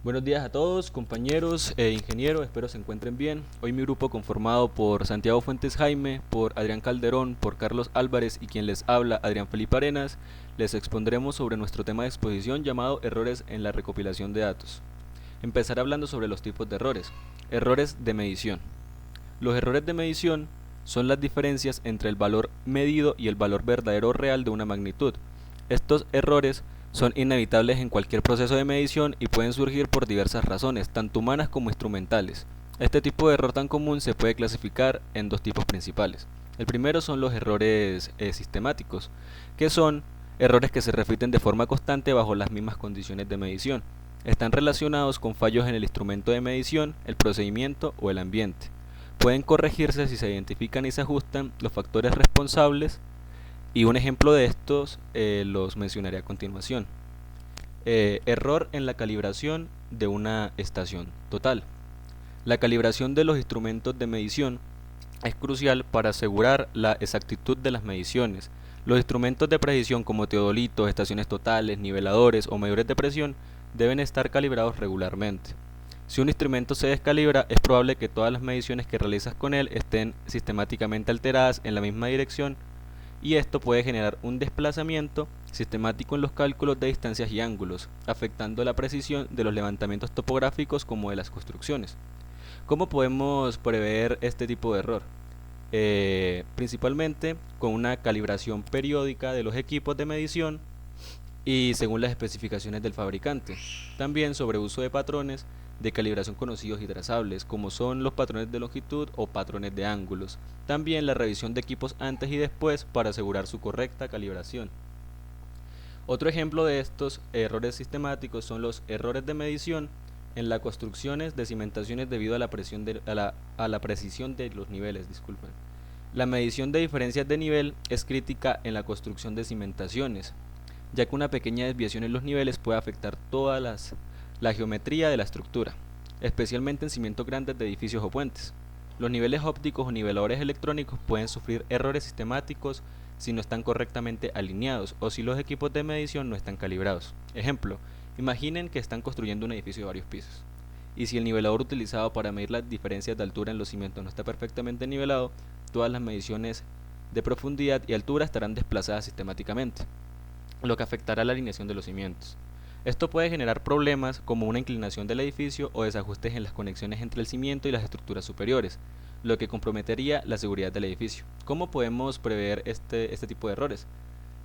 Buenos días a todos, compañeros e ingenieros, espero se encuentren bien. Hoy mi grupo conformado por Santiago Fuentes Jaime, por Adrián Calderón, por Carlos Álvarez y quien les habla, Adrián Felipe Arenas, les expondremos sobre nuestro tema de exposición llamado errores en la recopilación de datos. Empezaré hablando sobre los tipos de errores. Errores de medición. Los errores de medición son las diferencias entre el valor medido y el valor verdadero o real de una magnitud. Estos errores son inevitables en cualquier proceso de medición y pueden surgir por diversas razones, tanto humanas como instrumentales. Este tipo de error tan común se puede clasificar en dos tipos principales. El primero son los errores sistemáticos, que son errores que se repiten de forma constante bajo las mismas condiciones de medición. Están relacionados con fallos en el instrumento de medición, el procedimiento o el ambiente. Pueden corregirse si se identifican y se ajustan los factores responsables, y un ejemplo de estos los mencionaré a continuación. Error en la calibración de una estación total. La calibración de los instrumentos de medición es crucial para asegurar la exactitud de las mediciones. Los instrumentos de precisión como teodolitos, estaciones totales, niveladores o medidores de presión deben estar calibrados regularmente. Si un instrumento se descalibra, es probable que todas las mediciones que realizas con él estén sistemáticamente alteradas en la misma dirección, y esto puede generar un desplazamiento sistemático en los cálculos de distancias y ángulos, afectando la precisión de los levantamientos topográficos como de las construcciones. ¿Cómo podemos prever este tipo de error? Principalmente con una calibración periódica de los equipos de medición y según las especificaciones del fabricante. También sobre uso de patrones de calibración conocidos y trazables, como son los patrones de longitud o patrones de ángulos. También la revisión de equipos antes y después para asegurar su correcta calibración. Otro ejemplo de estos errores sistemáticos son los errores de medición en las construcciones de cimentaciones debido a la precisión de los niveles. Disculpen. La medición de diferencias de nivel es crítica en la construcción de cimentaciones, ya que una pequeña desviación en los niveles puede afectar toda la geometría de la estructura, especialmente en cimientos grandes de edificios o puentes. Los niveles ópticos o niveladores electrónicos pueden sufrir errores sistemáticos si no están correctamente alineados o si los equipos de medición no están calibrados. Ejemplo, imaginen que están construyendo un edificio de varios pisos, y si el nivelador utilizado para medir las diferencias de altura en los cimientos no está perfectamente nivelado, todas las mediciones de profundidad y altura estarán desplazadas sistemáticamente, lo que afectará la alineación de los cimientos. Esto puede generar problemas como una inclinación del edificio o desajustes en las conexiones entre el cimiento y las estructuras superiores, lo que comprometería la seguridad del edificio. ¿Cómo podemos prever este tipo de errores?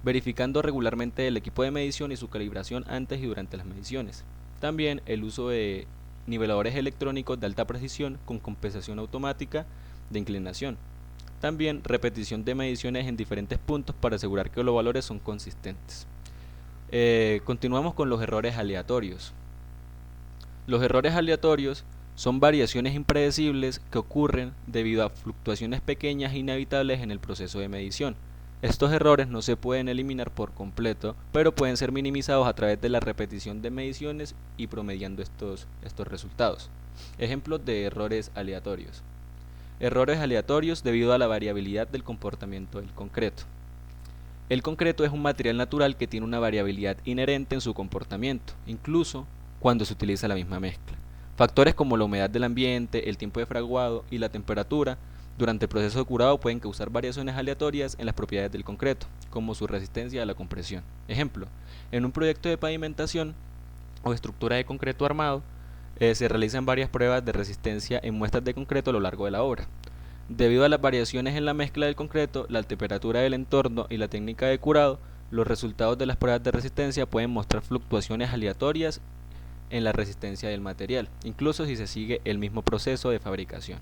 Verificando regularmente el equipo de medición y su calibración antes y durante las mediciones. También el uso de niveladores electrónicos de alta precisión con compensación automática de inclinación. También repetición de mediciones en diferentes puntos para asegurar que los valores son consistentes. Continuamos con los errores aleatorios. Los errores aleatorios son variaciones impredecibles que ocurren debido a fluctuaciones pequeñas e inevitables en el proceso de medición. Estos errores no se pueden eliminar por completo, pero pueden ser minimizados a través de la repetición de mediciones y promediando estos resultados. Ejemplos de errores aleatorios. Errores aleatorios debido a la variabilidad del comportamiento del concreto. El concreto es un material natural que tiene una variabilidad inherente en su comportamiento, incluso cuando se utiliza la misma mezcla. Factores como la humedad del ambiente, el tiempo de fraguado y la temperatura durante el proceso de curado pueden causar variaciones aleatorias en las propiedades del concreto, como su resistencia a la compresión. Ejemplo, en un proyecto de pavimentación o estructura de concreto armado, se realizan varias pruebas de resistencia en muestras de concreto a lo largo de la obra. Debido a las variaciones en la mezcla del concreto, la temperatura del entorno y la técnica de curado, los resultados de las pruebas de resistencia pueden mostrar fluctuaciones aleatorias en la resistencia del material, incluso si se sigue el mismo proceso de fabricación.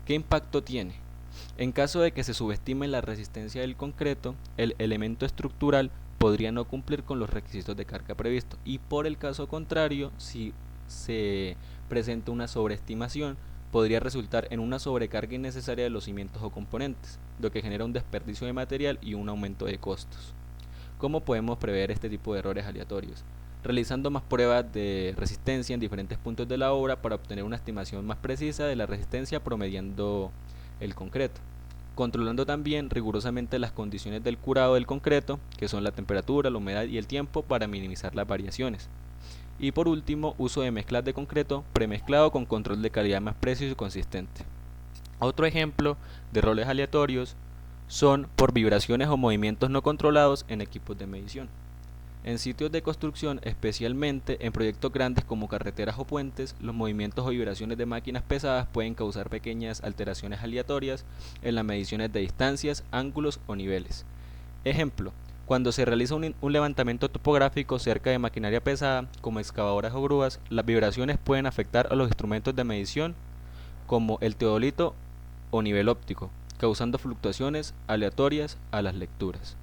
¿Qué impacto tiene? En caso de que se subestime la resistencia del concreto, el elemento estructural podría no cumplir con los requisitos de carga previstos, y por el caso contrario, si se presenta una sobreestimación, podría resultar en una sobrecarga innecesaria de los cimientos o componentes, lo que genera un desperdicio de material y un aumento de costos. ¿Cómo podemos prever este tipo de errores aleatorios? Realizando más pruebas de resistencia en diferentes puntos de la obra para obtener una estimación más precisa de la resistencia promediando el concreto. Controlando también rigurosamente las condiciones del curado del concreto, que son la temperatura, la humedad y el tiempo, para minimizar las variaciones. Y por último, uso de mezclas de concreto premezclado con control de calidad más preciso y consistente. Otro ejemplo de roles aleatorios son por vibraciones o movimientos no controlados en equipos de medición. En sitios de construcción, especialmente en proyectos grandes como carreteras o puentes, los movimientos o vibraciones de máquinas pesadas pueden causar pequeñas alteraciones aleatorias en las mediciones de distancias, ángulos o niveles. Ejemplo, cuando se realiza un levantamiento topográfico cerca de maquinaria pesada, como excavadoras o grúas, las vibraciones pueden afectar a los instrumentos de medición, como el teodolito o nivel óptico, causando fluctuaciones aleatorias a las lecturas.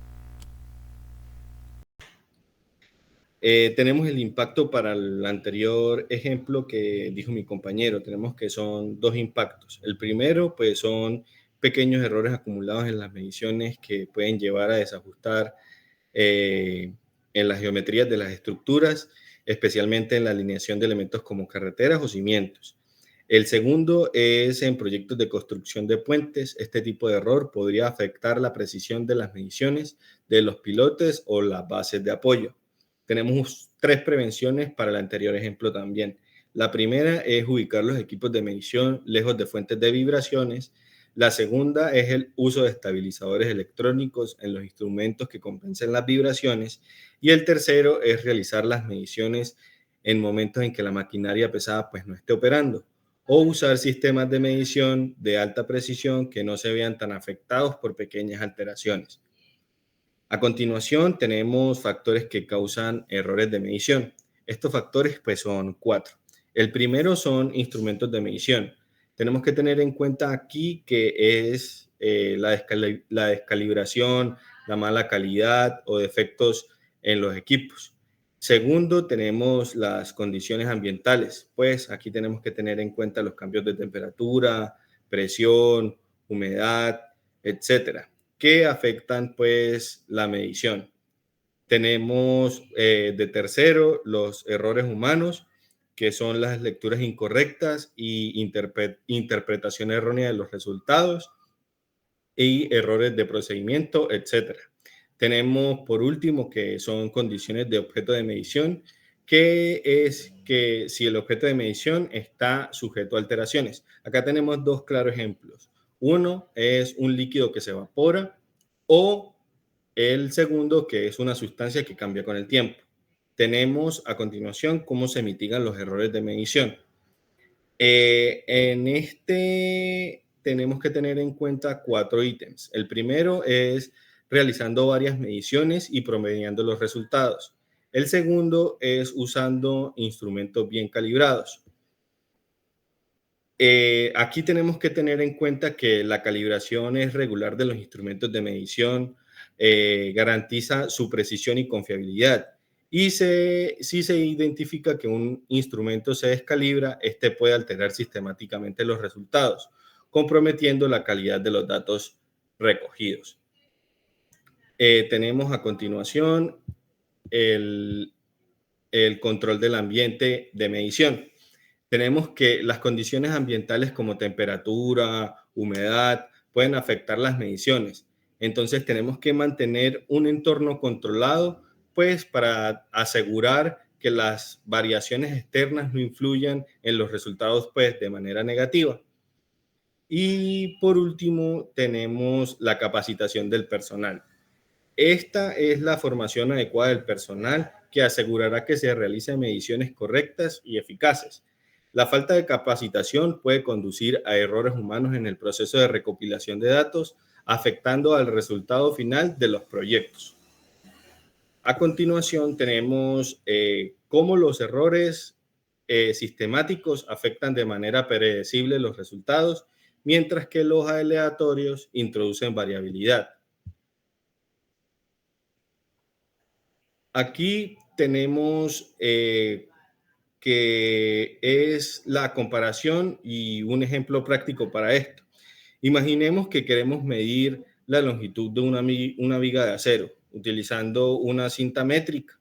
Tenemos el impacto para el anterior ejemplo que dijo mi compañero. Tenemos que son dos impactos. El primero, pues, son pequeños errores acumulados en las mediciones que pueden llevar a desajustar en las geometrías de las estructuras, especialmente en la alineación de elementos como carreteras o cimientos. El segundo es en proyectos de construcción de puentes. Este tipo de error podría afectar la precisión de las mediciones de los pilotes o las bases de apoyo. Tenemos 3 prevenciones para el anterior ejemplo también. La primera es ubicar los equipos de medición lejos de fuentes de vibraciones. La segunda es el uso de estabilizadores electrónicos en los instrumentos que compensen las vibraciones. Y el tercero es realizar las mediciones en momentos en que la maquinaria pesada pues no esté operando, o usar sistemas de medición de alta precisión que no se vean tan afectados por pequeñas alteraciones. A continuación, tenemos factores que causan errores de medición. Estos factores pues son 4. El primero son instrumentos de medición. Tenemos que tener en cuenta aquí que es la descalibración, la mala calidad o defectos en los equipos. Segundo, tenemos las condiciones ambientales. Pues aquí tenemos que tener en cuenta los cambios de temperatura, presión, humedad, etcétera, que afectan pues la medición. Tenemos de tercero los errores humanos, que son las lecturas incorrectas y interpretación errónea de los resultados, y errores de procedimiento, etcétera. Tenemos por último que son condiciones de objeto de medición, que es que si el objeto de medición está sujeto a alteraciones. Acá tenemos dos claros ejemplos. Uno es un líquido que se evapora, o el segundo que es una sustancia que cambia con el tiempo. Tenemos a continuación cómo se mitigan los errores de medición. En este tenemos que tener en cuenta 4 ítems. El primero es realizando varias mediciones y promediando los resultados. El segundo es usando instrumentos bien calibrados. Aquí tenemos que tener en cuenta que la calibración es regular de los instrumentos de medición, garantiza su precisión y confiabilidad. Y si se identifica que un instrumento se descalibra, este puede alterar sistemáticamente los resultados, comprometiendo la calidad de los datos recogidos. Tenemos a continuación el control del ambiente de medición. Tenemos que las condiciones ambientales como temperatura, humedad, pueden afectar las mediciones. Entonces tenemos que mantener un entorno controlado, pues, para asegurar que las variaciones externas no influyan en los resultados, pues, de manera negativa. Y por último, tenemos la capacitación del personal. Esta es la formación adecuada del personal que asegurará que se realicen mediciones correctas y eficaces. La falta de capacitación puede conducir a errores humanos en el proceso de recopilación de datos, afectando al resultado final de los proyectos. A continuación tenemos cómo los errores sistemáticos afectan de manera predecible los resultados, mientras que los aleatorios introducen variabilidad. Aquí tenemos que es la comparación y un ejemplo práctico para esto. Imaginemos que queremos medir la longitud de una viga de acero utilizando una cinta métrica.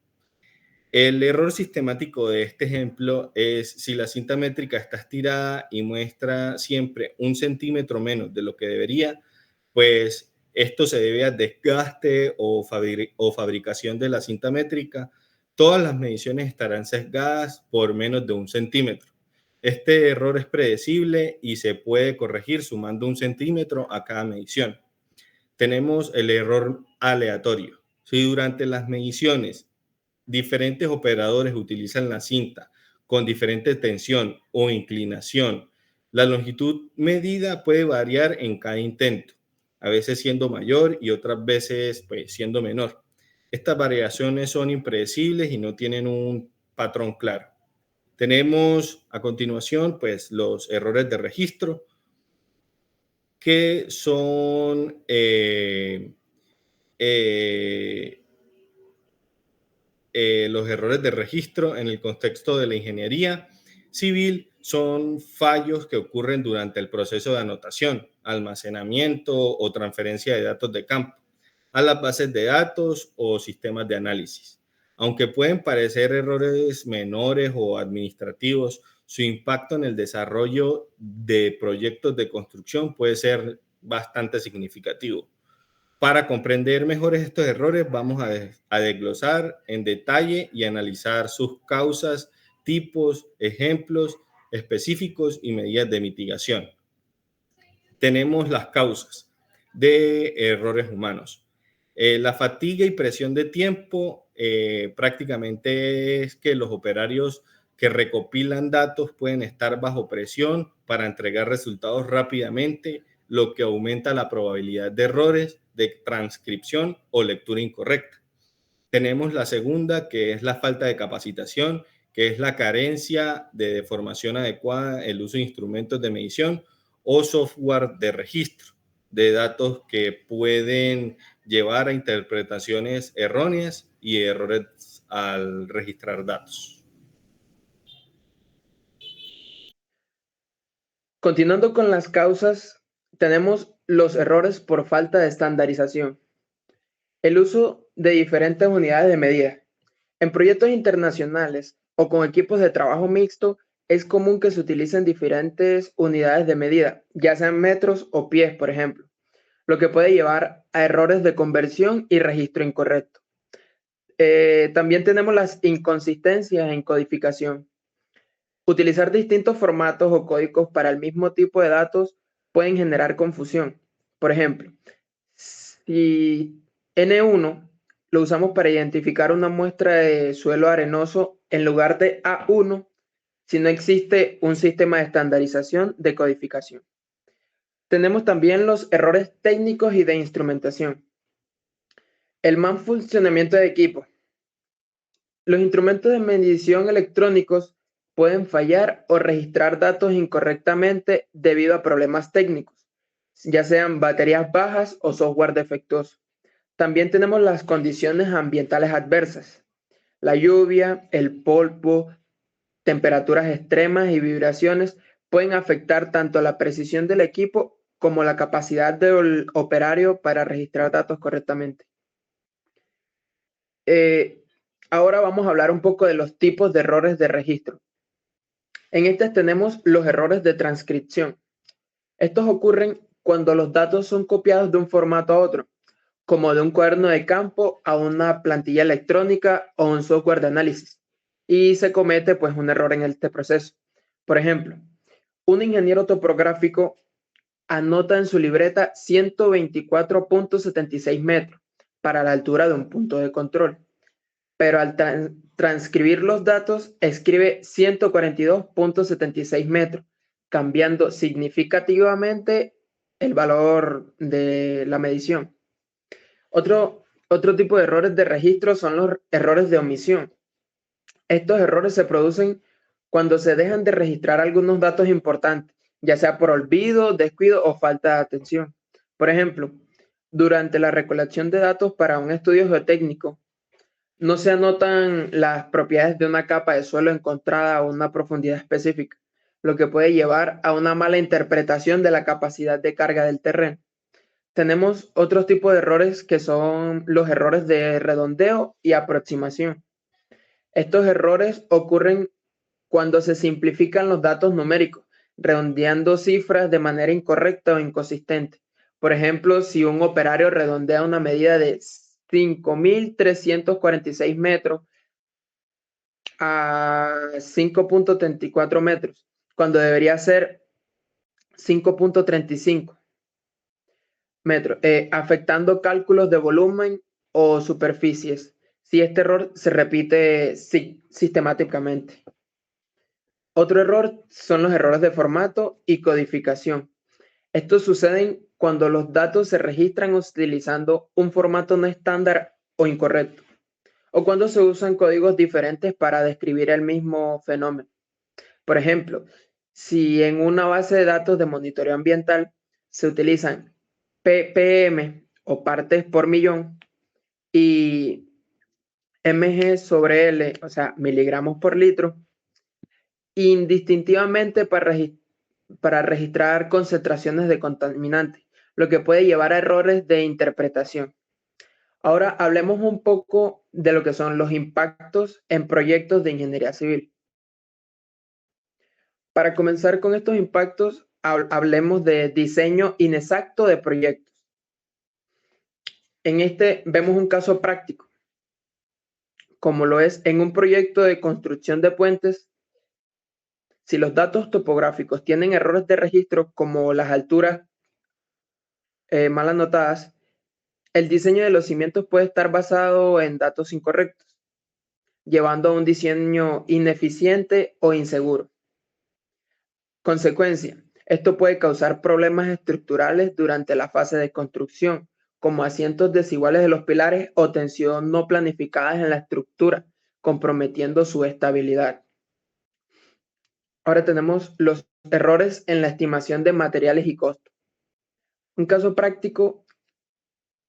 El error sistemático de este ejemplo es si la cinta métrica está estirada y muestra siempre 1 centímetro menos de lo que debería, pues esto se debe a desgaste o fabricación de la cinta métrica, Todas las mediciones estarán sesgadas por menos de 1 centímetro. Este error es predecible y se puede corregir sumando 1 centímetro a cada medición. Tenemos el error aleatorio. Si durante las mediciones diferentes operadores utilizan la cinta con diferente tensión o inclinación, la longitud medida puede variar en cada intento, a veces siendo mayor y otras veces pues, siendo menor. Estas variaciones son impredecibles y no tienen un patrón claro. Tenemos a continuación pues, los errores de registro, que son los errores de registro en el contexto de la ingeniería civil son fallos que ocurren durante el proceso de anotación, almacenamiento o transferencia de datos de campo a las bases de datos o sistemas de análisis. Aunque pueden parecer errores menores o administrativos, su impacto en el desarrollo de proyectos de construcción puede ser bastante significativo. Para comprender mejor estos errores, vamos a desglosar en detalle y analizar sus causas, tipos, ejemplos específicos y medidas de mitigación. Tenemos las causas de errores humanos. La fatiga y presión de tiempo prácticamente es que los operarios que recopilan datos pueden estar bajo presión para entregar resultados rápidamente, lo que aumenta la probabilidad de errores de transcripción o lectura incorrecta. Tenemos la segunda, que es la falta de capacitación, que es la carencia de formación adecuada, el uso de instrumentos de medición o software de registro de datos que pueden llevar a interpretaciones erróneas y errores al registrar datos. Continuando con las causas, tenemos los errores por falta de estandarización. El uso de diferentes unidades de medida. En proyectos internacionales o con equipos de trabajo mixto, es común que se utilicen diferentes unidades de medida, ya sean metros o pies, por ejemplo, lo que puede llevar a errores de conversión y registro incorrecto. También tenemos las inconsistencias en codificación. Utilizar distintos formatos o códigos para el mismo tipo de datos pueden generar confusión. Por ejemplo, si N1 lo usamos para identificar una muestra de suelo arenoso en lugar de A1, si no existe un sistema de estandarización de codificación. Tenemos también los errores técnicos y de instrumentación. El mal funcionamiento de equipo. Los instrumentos de medición electrónicos pueden fallar o registrar datos incorrectamente debido a problemas técnicos, ya sean baterías bajas o software defectuoso. También tenemos las condiciones ambientales adversas. La lluvia, el polvo, temperaturas extremas y vibraciones pueden afectar tanto la precisión del equipo como la capacidad del operario para registrar datos correctamente. Ahora vamos a hablar un poco de los tipos de errores de registro. En estos tenemos los errores de transcripción. Estos ocurren cuando los datos son copiados de un formato a otro, como de un cuaderno de campo a una plantilla electrónica o un software de análisis, y se comete pues un error en este proceso. Por ejemplo, un ingeniero topográfico anota en su libreta 124.76 metros para la altura de un punto de control, pero al transcribir los datos escribe 142.76 metros, cambiando significativamente el valor de la medición. Otro tipo de errores de registro son los errores de omisión. Estos errores se producen cuando se dejan de registrar algunos datos importantes, ya sea por olvido, descuido o falta de atención. Por ejemplo, durante la recolección de datos para un estudio geotécnico, no se anotan las propiedades de una capa de suelo encontrada a una profundidad específica, lo que puede llevar a una mala interpretación de la capacidad de carga del terreno. Tenemos otros tipos de errores que son los errores de redondeo y aproximación. Estos errores ocurren cuando se simplifican los datos numéricos, redondeando cifras de manera incorrecta o inconsistente. Por ejemplo, si un operario redondea una medida de 5.346 metros, a 5.34 metros, cuando debería ser 5.35 metros, afectando cálculos de volumen o superficies, si este error se repite sistemáticamente. Otro error son los errores de formato y codificación. Estos suceden cuando los datos se registran utilizando un formato no estándar o incorrecto, o cuando se usan códigos diferentes para describir el mismo fenómeno. Por ejemplo, si en una base de datos de monitoreo ambiental se utilizan ppm o partes por millón y mg sobre L, o sea, miligramos por litro, indistintivamente para registrar concentraciones de contaminantes, lo que puede llevar a errores de interpretación. Ahora hablemos un poco de lo que son los impactos en proyectos de ingeniería civil. Para comenzar con estos impactos, hablemos de diseño inexacto de proyectos. En este vemos un caso práctico, como lo es en un proyecto de construcción de puentes. Si los datos topográficos tienen errores de registro como las alturas mal anotadas, el diseño de los cimientos puede estar basado en datos incorrectos, llevando a un diseño ineficiente o inseguro. Consecuencia, esto puede causar problemas estructurales durante la fase de construcción, como asientos desiguales de los pilares o tensión no planificadas en la estructura, comprometiendo su estabilidad. Ahora tenemos los errores en la estimación de materiales y costos. Un caso práctico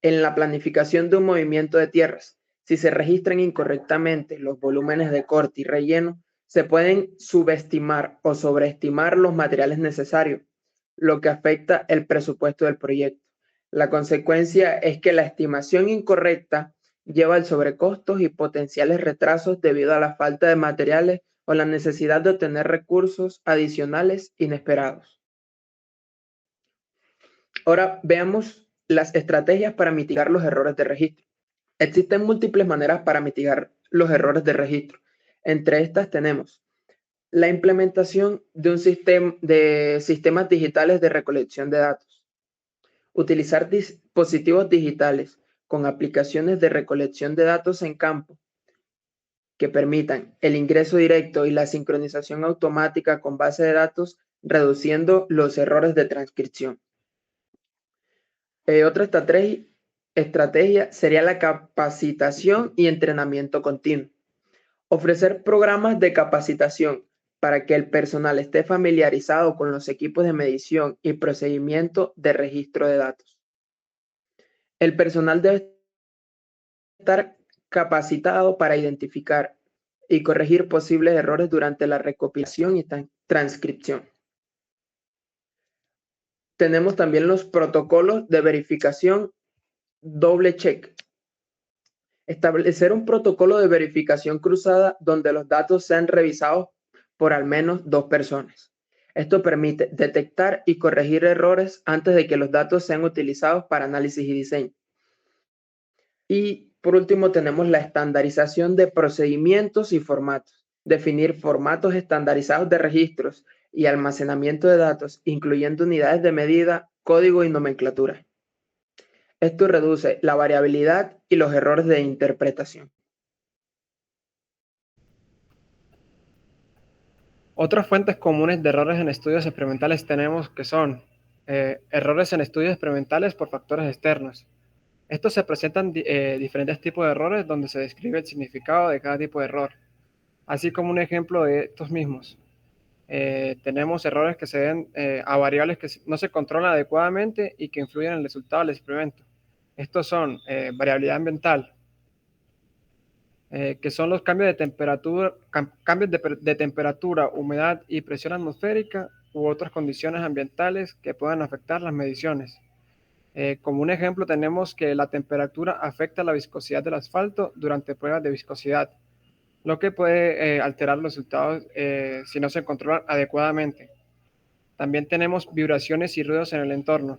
en la planificación de un movimiento de tierras. Si se registran incorrectamente los volúmenes de corte y relleno, se pueden subestimar o sobreestimar los materiales necesarios, lo que afecta el presupuesto del proyecto. La consecuencia es que la estimación incorrecta lleva al sobrecostos y potenciales retrasos debido a la falta de materiales o la necesidad de obtener recursos adicionales inesperados. Ahora veamos las estrategias para mitigar los errores de registro. Existen múltiples maneras para mitigar los errores de registro. Entre estas tenemos la implementación de un sistema de sistemas digitales de recolección de datos. Utilizar dispositivos digitales con aplicaciones de recolección de datos en campo que permitan el ingreso directo y la sincronización automática con base de datos, reduciendo los errores de transcripción. Otra estrategia sería la capacitación y entrenamiento continuo. Ofrecer programas de capacitación para que el personal esté familiarizado con los equipos de medición y procedimiento de registro de datos. El personal debe estar capacitado para identificar y corregir posibles errores durante la recopilación y transcripción. Tenemos también los protocolos de verificación doble check. Establecer un protocolo de verificación cruzada donde los datos sean revisados por al menos 2 personas. Esto permite detectar y corregir errores antes de que los datos sean utilizados para análisis y diseño. Y por último tenemos la estandarización de procedimientos y formatos. Definir formatos estandarizados de registros y almacenamiento de datos, incluyendo unidades de medida, código y nomenclatura. Esto reduce la variabilidad y los errores de interpretación. Otras fuentes comunes de errores en estudios experimentales tenemos que son errores en estudios experimentales por factores externos. Estos se presentan diferentes tipos de errores donde se describe el significado de cada tipo de error, así como un ejemplo de estos mismos. Tenemos errores que se deben a variables que no se controlan adecuadamente y que influyen en el resultado del experimento. Estos son variabilidad ambiental, que son los cambios de temperatura, humedad y presión atmosférica u otras condiciones ambientales que puedan afectar las mediciones. Como un ejemplo tenemos que la temperatura afecta la viscosidad del asfalto durante pruebas de viscosidad, lo que puede alterar los resultados si no se controlan adecuadamente. También tenemos vibraciones y ruidos en el entorno.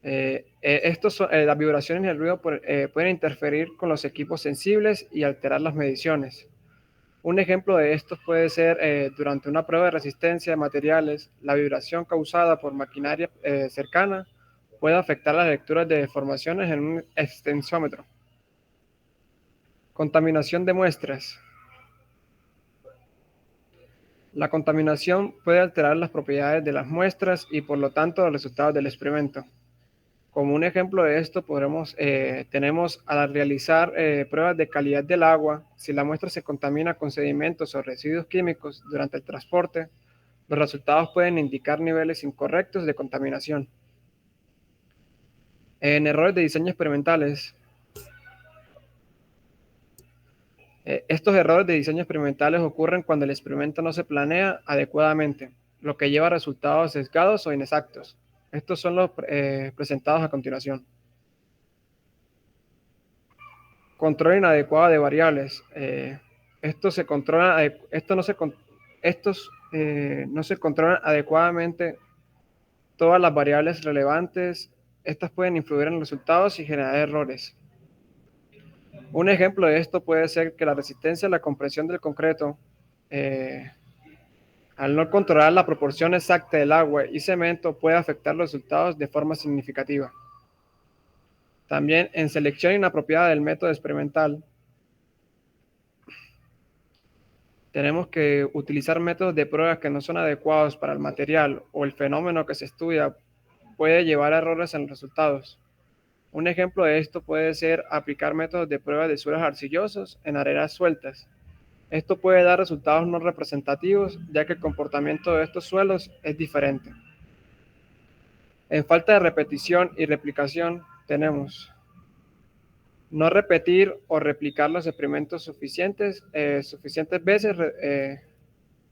Las vibraciones y el ruido pueden interferir con los equipos sensibles y alterar las mediciones. Un ejemplo de esto puede ser durante una prueba de resistencia de materiales, la vibración causada por maquinaria cercana puede afectar las lecturas de deformaciones en un extensómetro. Contaminación de muestras. La contaminación puede alterar las propiedades de las muestras y por lo tanto los resultados del experimento. Como un ejemplo de esto, tenemos al realizar pruebas de calidad del agua, si la muestra se contamina con sedimentos o residuos químicos durante el transporte, los resultados pueden indicar niveles incorrectos de contaminación. En errores de diseño experimentales, estos errores de diseño experimentales ocurren cuando el experimento no se planea adecuadamente, lo que lleva a resultados sesgados o inexactos. Estos son los presentados a continuación. Control inadecuado de variables. Estos no se controlan adecuadamente todas las variables relevantes. Estas pueden influir en los resultados y generar errores. Un ejemplo de esto puede ser que la resistencia a la compresión del concreto, al no controlar la proporción exacta del agua y cemento, puede afectar los resultados de forma significativa. También en selección inapropiada del método experimental, tenemos que utilizar métodos de pruebas que no son adecuados para el material o el fenómeno que se estudia puede llevar a errores en los resultados. Un ejemplo de esto puede ser aplicar métodos de prueba de suelos arcillosos en arenas sueltas. Esto puede dar resultados no representativos, ya que el comportamiento de estos suelos es diferente. En falta de repetición y replicación, tenemos no repetir o replicar los experimentos suficientes veces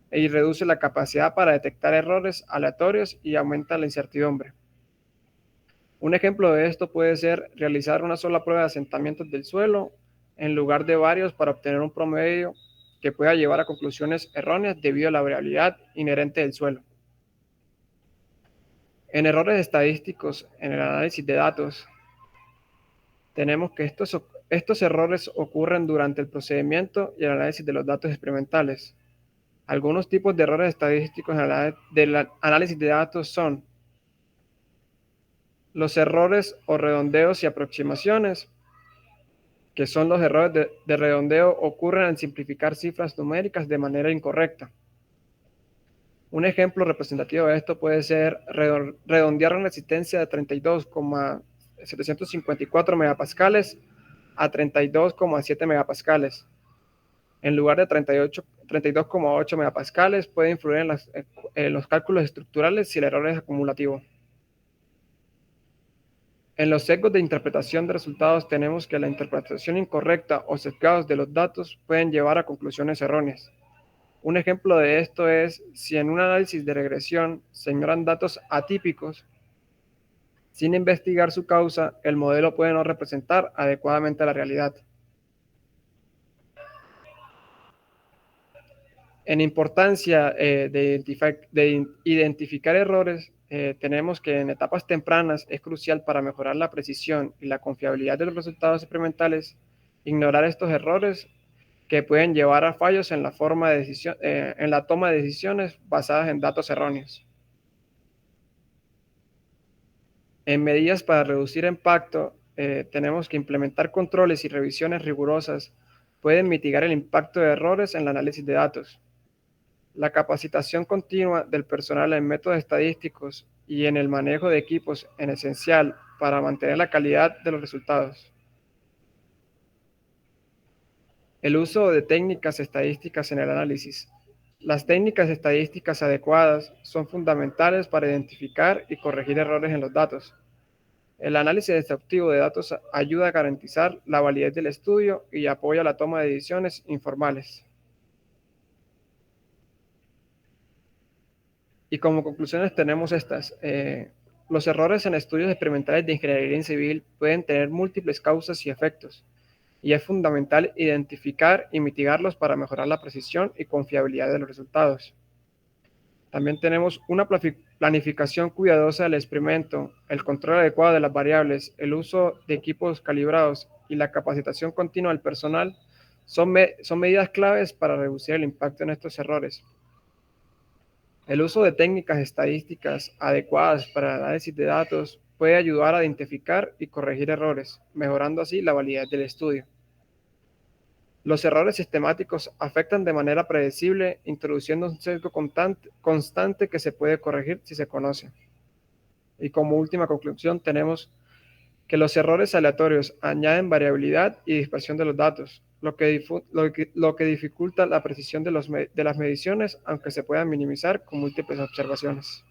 y reduce la capacidad para detectar errores aleatorios y aumenta la incertidumbre. Un ejemplo de esto puede ser realizar una sola prueba de asentamientos del suelo en lugar de varios para obtener un promedio que pueda llevar a conclusiones erróneas debido a la variabilidad inherente del suelo. En errores estadísticos en el análisis de datos, tenemos que estos errores ocurren durante el procedimiento y el análisis de los datos experimentales. Algunos tipos de errores estadísticos del análisis de datos son los errores o redondeos y aproximaciones, que son los errores de redondeo ocurren al simplificar cifras numéricas de manera incorrecta. Un ejemplo representativo de esto puede ser redondear una resistencia de 32,754 megapascales a 32,7 megapascales. En lugar de 32,8 megapascales, puede influir en los cálculos estructurales si el error es acumulativo. En los sesgos de interpretación de resultados tenemos que la interpretación incorrecta o sesgados de los datos pueden llevar a conclusiones erróneas. Un ejemplo de esto es si en un análisis de regresión se ignoran datos atípicos sin investigar su causa, el modelo puede no representar adecuadamente la realidad. En importancia de identificar errores, tenemos que en etapas tempranas es crucial para mejorar la precisión y la confiabilidad de los resultados experimentales, ignorar estos errores que pueden llevar a fallos en la toma de decisiones basadas en datos erróneos. En medidas para reducir impacto, tenemos que implementar controles y revisiones rigurosas pueden mitigar el impacto de errores en el análisis de datos. La capacitación continua del personal en métodos estadísticos y en el manejo de equipos es esencial para mantener la calidad de los resultados. El uso de técnicas estadísticas en el análisis. Las técnicas estadísticas adecuadas son fundamentales para identificar y corregir errores en los datos. El análisis exhaustivo de datos ayuda a garantizar la validez del estudio y apoya la toma de decisiones informales. Y como conclusiones tenemos estas. Los errores en estudios experimentales de ingeniería civil pueden tener múltiples causas y efectos, y es fundamental identificar y mitigarlos para mejorar la precisión y confiabilidad de los resultados. También tenemos una planificación cuidadosa del experimento, el control adecuado de las variables, el uso de equipos calibrados y la capacitación continua del personal Son medidas claves para reducir el impacto en estos errores. El uso de técnicas estadísticas adecuadas para el análisis de datos puede ayudar a identificar y corregir errores, mejorando así la validez del estudio. Los errores sistemáticos afectan de manera predecible, introduciendo un sesgo constante que se puede corregir si se conoce. Y como última conclusión tenemos que los errores aleatorios añaden variabilidad y dispersión de los datos, lo que dificulta la precisión de las mediciones, aunque se puedan minimizar con múltiples observaciones.